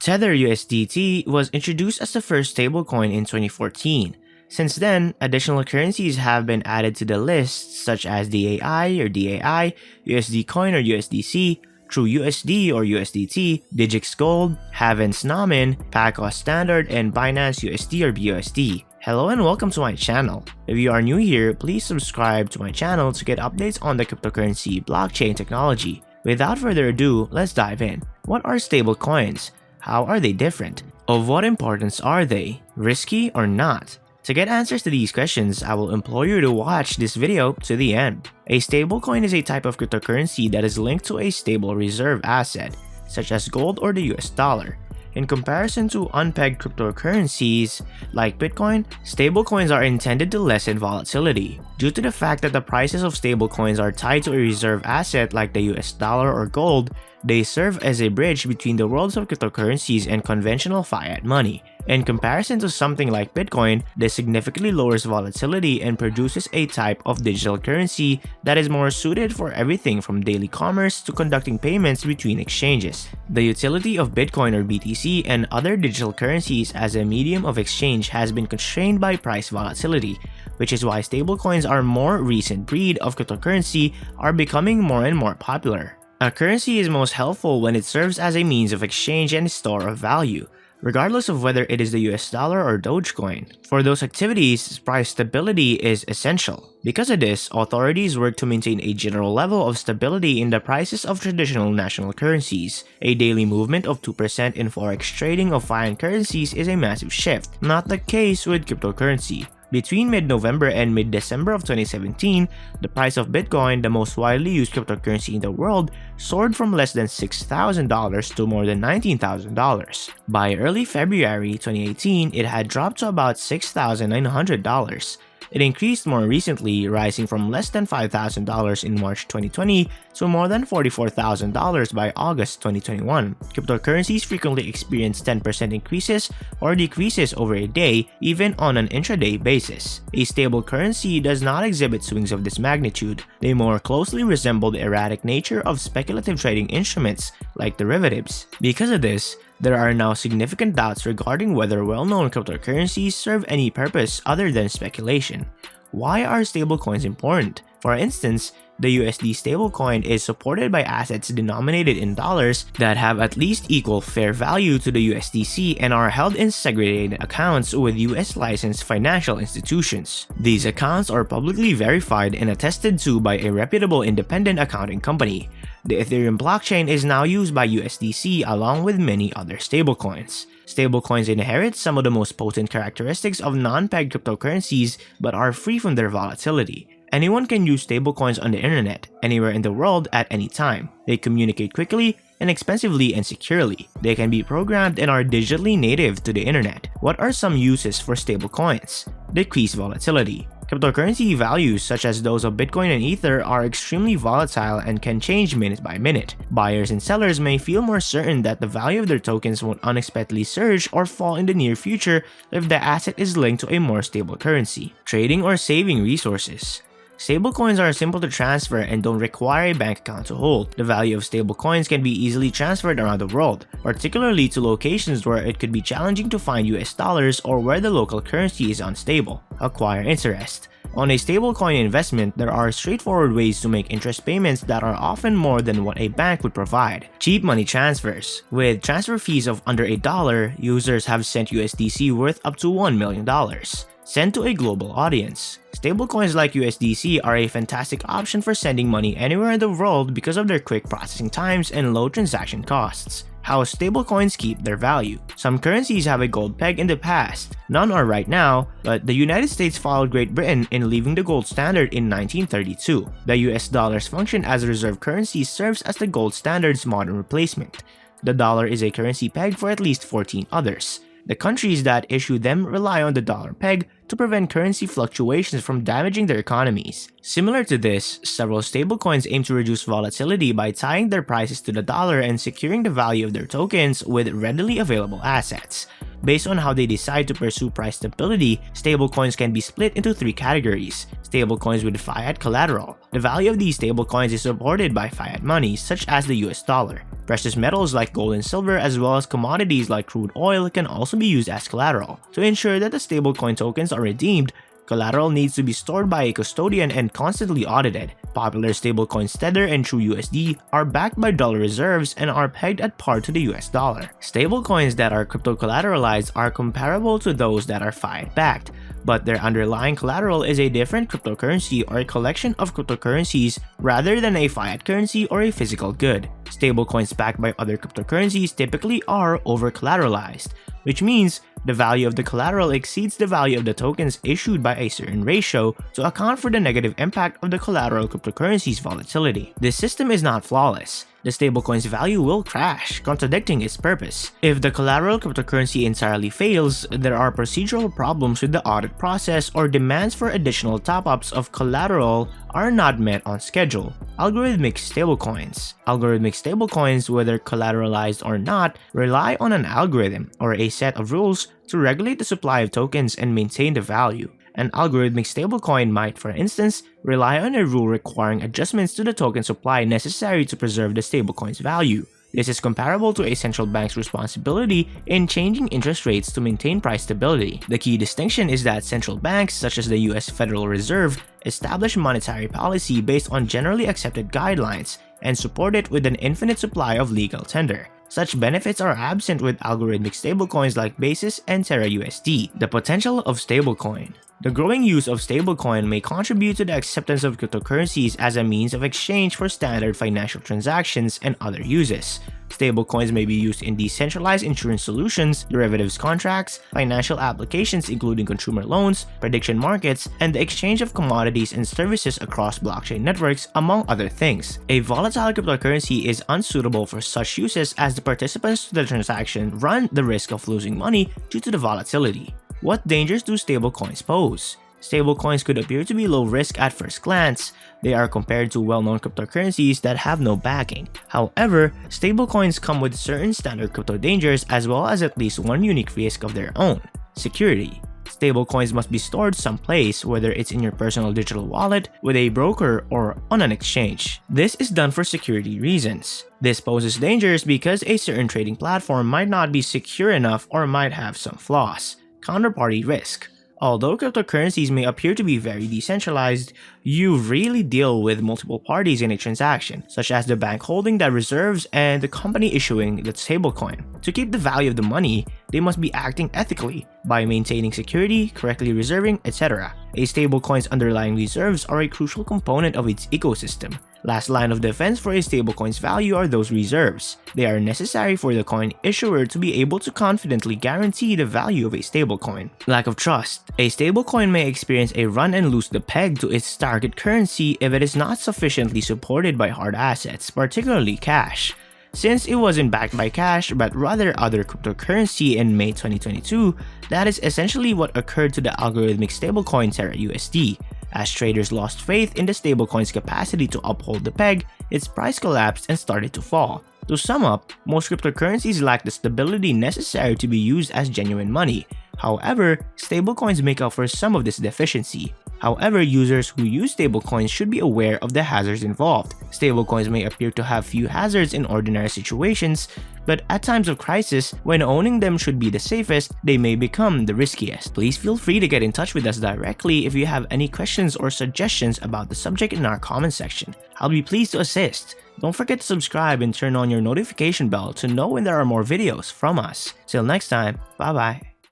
Tether USDT was introduced as the first stablecoin in 2014. Since then, additional currencies have been added to the list such as DAI or DAI, USD Coin or USDC, True USD or USDT, Digix Gold, Havens Namen, Pacos Standard, and Binance USD or BUSD. Hello and welcome to my channel. If you are new here, please subscribe to my channel to get updates on the cryptocurrency blockchain technology. Without further ado, let's dive in. What are stablecoins? How are they different? Of what importance are they? Risky or not? To get answers to these questions, I will implore you to watch this video to the end. A stablecoin is a type of cryptocurrency that is linked to a stable reserve asset, such as gold or the US dollar. In comparison to unpegged cryptocurrencies like Bitcoin, stablecoins are intended to lessen volatility. Due to the fact that the prices of stablecoins are tied to a reserve asset like the US dollar or gold, they serve as a bridge between the worlds of cryptocurrencies and conventional fiat money. In comparison to something like Bitcoin, this significantly lowers volatility and produces a type of digital currency that is more suited for everything from daily commerce to conducting payments between exchanges. The utility of Bitcoin or BTC and other digital currencies as a medium of exchange has been constrained by price volatility, which is why stablecoins, are more recent breed of cryptocurrency, are becoming more and more popular. A currency is most helpful when it serves as a means of exchange and store of value, regardless of whether it is the US dollar or Dogecoin. For those activities, price stability is essential. Because of this, authorities work to maintain a general level of stability in the prices of traditional national currencies. A daily movement of 2% in forex trading of foreign currencies is a massive shift, not the case with cryptocurrency. Between mid-November and mid-December of 2017, the price of Bitcoin, the most widely used cryptocurrency in the world, soared from less than $6,000 to more than $19,000. By early February 2018, it had dropped to about $6,900. It increased more recently, rising from less than $5,000 in March 2020 to more than $44,000 by August 2021. Cryptocurrencies frequently experience 10% increases or decreases over a day, even on an intraday basis. A stable currency does not exhibit swings of this magnitude. They more closely resemble the erratic nature of speculative trading instruments like derivatives. Because of this, there are now significant doubts regarding whether well-known cryptocurrencies serve any purpose other than speculation. Why are stablecoins important? For instance, the USD stablecoin is supported by assets denominated in dollars that have at least equal fair value to the USDC and are held in segregated accounts with US licensed financial institutions. These accounts are publicly verified and attested to by a reputable independent accounting company. The Ethereum blockchain is now used by USDC along with many other stablecoins. Stablecoins inherit some of the most potent characteristics of non-pegged cryptocurrencies but are free from their volatility. Anyone can use stablecoins on the internet, anywhere in the world at any time. They communicate quickly, inexpensively, and securely. They can be programmed and are digitally native to the internet. What are some uses for stablecoins? Decrease volatility. Cryptocurrency values such as those of Bitcoin and Ether are extremely volatile and can change minute by minute. Buyers and sellers may feel more certain that the value of their tokens won't unexpectedly surge or fall in the near future if the asset is linked to a more stable currency. Trading or saving resources. Stablecoins are simple to transfer and don't require a bank account to hold. The value of stablecoins can be easily transferred around the world, particularly to locations where it could be challenging to find US dollars or where the local currency is unstable. Acquire interest. On a stablecoin investment, there are straightforward ways to make interest payments that are often more than what a bank would provide. Cheap money transfers. With transfer fees of under $1, users have sent USDC worth up to $1 million. Sent to a global audience. Stablecoins like USDC are a fantastic option for sending money anywhere in the world because of their quick processing times and low transaction costs. How stablecoins keep their value. Some currencies have a gold peg in the past. None are right now, but the United States followed Great Britain in leaving the gold standard in 1932. The US dollar's function as a reserve currency serves as the gold standard's modern replacement. The dollar is a currency peg for at least 14 others. The countries that issue them rely on the dollar peg to prevent currency fluctuations from damaging their economies. Similar to this, several stablecoins aim to reduce volatility by tying their prices to the dollar and securing the value of their tokens with readily available assets. Based on how they decide to pursue price stability, stablecoins can be split into three categories. Stablecoins with fiat collateral. The value of these stablecoins is supported by fiat money such as the US dollar. Precious metals like gold and silver as well as commodities like crude oil can also be used as collateral. To ensure that the stablecoin tokens are redeemed, collateral needs to be stored by a custodian and constantly audited. Popular stablecoins Tether and TrueUSD are backed by dollar reserves and are pegged at par to the US dollar. Stablecoins that are crypto-collateralized are comparable to those that are fiat-backed, but their underlying collateral is a different cryptocurrency or a collection of cryptocurrencies rather than a fiat currency or a physical good. Stablecoins backed by other cryptocurrencies typically are over-collateralized, which means the value of the collateral exceeds the value of the tokens issued by a certain ratio to account for the negative impact of the collateral cryptocurrency's volatility. This system is not flawless. The stablecoin's value will crash, contradicting its purpose. If the collateral cryptocurrency entirely fails, there are procedural problems with the audit process or demands for additional top-ups of collateral are not met on schedule. Algorithmic stablecoins. Algorithmic stablecoins, whether collateralized or not, rely on an algorithm or a set of rules to regulate the supply of tokens and maintain the value. An algorithmic stablecoin might, for instance, rely on a rule requiring adjustments to the token supply necessary to preserve the stablecoin's value. This is comparable to a central bank's responsibility in changing interest rates to maintain price stability. The key distinction is that central banks, such as the US Federal Reserve, establish monetary policy based on generally accepted guidelines and support it with an infinite supply of legal tender. Such benefits are absent with algorithmic stablecoins like Basis and TerraUSD. The potential of stablecoin. The growing use of stablecoin may contribute to the acceptance of cryptocurrencies as a means of exchange for standard financial transactions and other uses. Stablecoins may be used in decentralized insurance solutions, derivatives contracts, financial applications including consumer loans, prediction markets, and the exchange of commodities and services across blockchain networks, among other things. A volatile cryptocurrency is unsuitable for such uses as the participants to the transaction run the risk of losing money due to the volatility. What dangers do stablecoins pose? Stablecoins could appear to be low risk at first glance. They are compared to well-known cryptocurrencies that have no backing. However, stablecoins come with certain standard crypto dangers as well as at least one unique risk of their own: security. Stablecoins must be stored someplace, whether it's in your personal digital wallet, with a broker, or on an exchange. This is done for security reasons. This poses dangers because a certain trading platform might not be secure enough or might have some flaws. Counterparty risk. Although cryptocurrencies may appear to be very decentralized, you really deal with multiple parties in a transaction, such as the bank holding the reserves and the company issuing the stablecoin. To keep the value of the money, they must be acting ethically by maintaining security, correctly reserving, etc. A stablecoin's underlying reserves are a crucial component of its ecosystem. Last line of defense for a stablecoin's value are those reserves. They are necessary for the coin issuer to be able to confidently guarantee the value of a stablecoin. Lack of trust. A stablecoin may experience a run and lose the peg to its target currency if it is not sufficiently supported by hard assets, particularly cash. Since it wasn't backed by cash but rather other cryptocurrency in May 2022, that is essentially what occurred to the algorithmic stablecoin TerraUSD. As traders lost faith in the stablecoin's capacity to uphold the peg, its price collapsed and started to fall. To sum up, most cryptocurrencies lack the stability necessary to be used as genuine money. However, stablecoins make up for some of this deficiency. However, users who use stablecoins should be aware of the hazards involved. Stablecoins may appear to have few hazards in ordinary situations, but at times of crisis, when owning them should be the safest, they may become the riskiest. Please feel free to get in touch with us directly if you have any questions or suggestions about the subject in our comment section. I'll be pleased to assist. Don't forget to subscribe and turn on your notification bell to know when there are more videos from us. Till next time, bye bye.